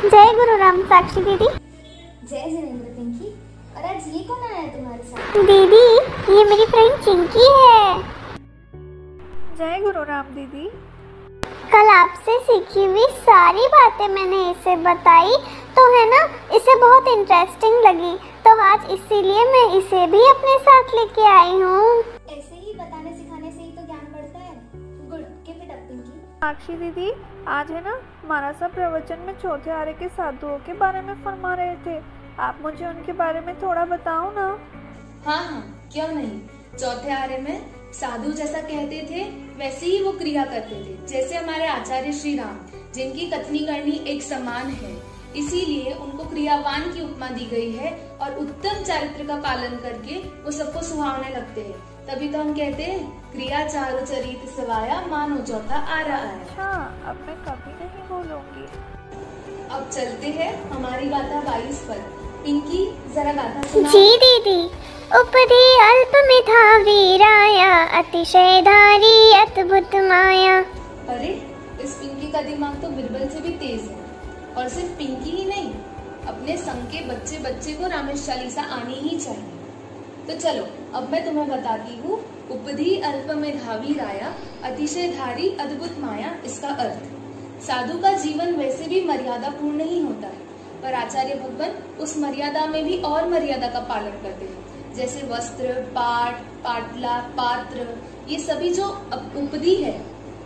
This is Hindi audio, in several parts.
जय गुरु राम साक्षी दीदी। जय जिनेंद्र पिंकी। और आज ये कौन आया तुम्हारे साथ? दीदी ये मेरी फ्रेंड चिंकी है। जय गुरु राम दीदी। कल आपसे सीखी हुई सारी बातें मैंने इसे बताई तो है ना, इसे बहुत इंटरेस्टिंग लगी, तो आज इसीलिए मैं इसे भी अपने साथ लेके आई हूँ। ऐसे ही बताने सिखाने से ही तो ज्ञान बढ़ता है। Good, keep it up Pinky. Sakshi दीदी, आज है ना हमारा सब प्रवचन में चौथे आर्य के साधुओं के बारे में फरमा रहे थे। आप मुझे उनके बारे में थोड़ा बताओ ना। हाँ, क्यों नहीं। चौथे आर्य में साधु जैसा कहते थे वैसे ही वो क्रिया करते थे, जैसे हमारे आचार्य श्री राम, जिनकी कथनी करनी एक समान है, इसीलिए उनको क्रियावान की उपमा दी गई है और उत्तम चरित्र का पालन करके वो सबको सुहावने लगते हैं। तभी तो हम कहते हैं क्रिया चारु चरित सवाया, मानो चौथा आरा आया। अच्छा, अब मैं कभी नहीं बोलूंगी। अब चलते हैं हमारी गाथा 22 पर। पिंकी जरा गाथा सुनाओ। जी दीदी। उपधि अल्प मिथा वीराया, अतिशय धारी अद्भुत माया। अरे, इस पिंकी का दिमाग तो बिरबल से भी तेज है। और सिर्फ पिंकी ही नहीं, अपने संग के बच्चे बच्चे को रामेश चालीसा आनी ही चाहिए। तो चलो अब मैं तुम्हें बताती हूँ उपधि अल्प में धावी राया, अतिशय धारी अद्भुत माया। इसका अर्थ, साधु का जीवन वैसे भी मर्यादा पूर्ण ही होता है, पर आचार्य भगवान उस मर्यादा में भी और मर्यादा का पालन करते हैं। जैसे वस्त्र, पाट, पाटला, पात्र, ये सभी जो उपधि है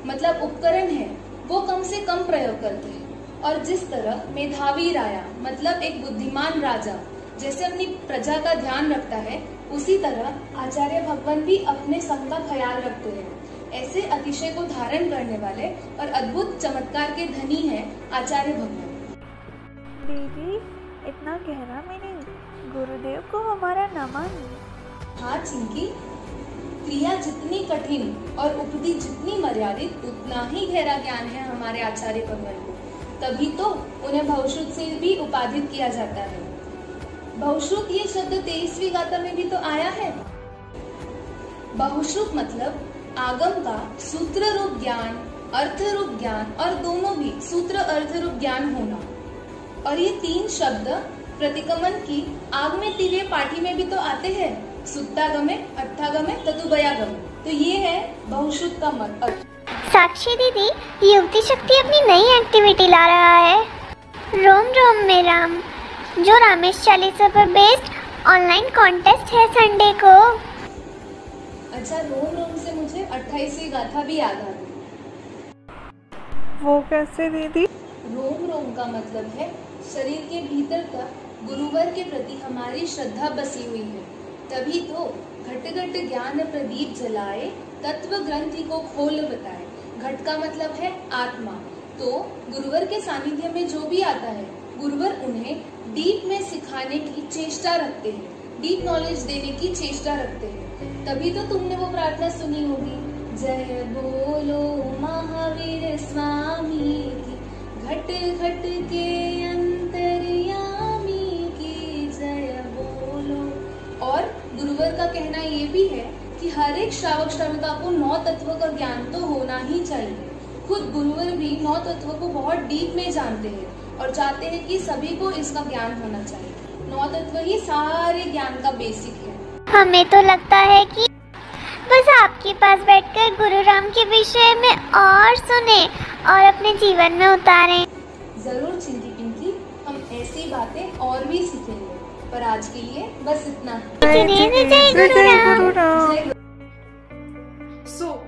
मतलब उपकरण है, वो कम से कम प्रयोग करते हैं। और जिस तरह मेधावी राया मतलब एक बुद्धिमान राजा जैसे अपनी प्रजा का ध्यान रखता है, उसी तरह आचार्य भगवान भी अपने संग का ख्याल रखते हैं। ऐसे अतिशय को धारण करने वाले और अद्भुत चमत्कार के धनी हैं आचार्य भगवान। दीदी, इतना गहरा मीनिंग। गुरुदेव को हमारा नमन। हाँ चिंकी, क्रिया जितनी कठिन और उपधि जितनी मर्यादित, उतना ही गहरा ज्ञान है हमारे आचार्य भगवान को। तभी तो उन्हें बहुश्रुत से भी उपाधित किया जाता है। बहुश्रुत ये शब्द 23वीं गाथा में भी तो आया है। बहुश्रुत मतलब आगम का सूत्र रूप ज्ञान, अर्थ रूप ज्ञान और दोनों भी सूत्र अर्थ रूप ज्ञान होना। और ये तीन शब्द प्रतिगमन की आग में तिले पाठी में भी तो आते हैं। सुत्तागमे, अर्थागमे, ततुभयागमे। तो ये है बहुश्रुत का अर्थ। साक्षी दीदी, युक्ति शक्ति अपनी नई एक्टिविटी ला रहा है, रोम रोम में राम, जो रामेश चालीसा पर बेस्ड ऑनलाइन कॉन्टेस्ट है संडे को। अच्छा, रोम रोम से मुझे 28वीं गाथा भी याद आ गई। वो कैसे दीदी? रोम रोम का मतलब है शरीर के भीतर तक गुरुवर के प्रति हमारी श्रद्धा बसी हुई है। तभी तो घट घट ज्ञान प्रदीप जलाए, तत्व ग्रंथि को खोल बताए। घट का मतलब है आत्मा। तो गुरुवर के सानिध्य में जो भी आता है, गुरुवर उन्हें डीप में सिखाने की चेष्टा रखते हैं, डीप नॉलेज देने की चेष्टा रखते हैं। तभी तो तुमने वो प्रार्थना सुनी होगी, जय बोलो महावीर स्वामी की, घट घट के अंतर्यामी की जय बोलो। और गुरुवर का कहना ये भी है कि हर एक श्रावक श्राविका को 9 तत्व का ज्ञान तो होना ही चाहिए। खुद गुरुवर भी 9 तत्व को बहुत डीप में जानते हैं और चाहते हैं कि सभी को इसका ज्ञान होना चाहिए। 9 तत्व ही सारे ज्ञान का बेसिक है। हमें तो लगता है कि बस आपके पास बैठकर गुरु राम के विषय में और सुने और अपने जीवन में उतारें। जरूर चिंकी पिंकी, हम ऐसी बातें और भी सीखेंगे, पर आज के लिए बस इतना ही। जय गुरु राम। जय गुरु।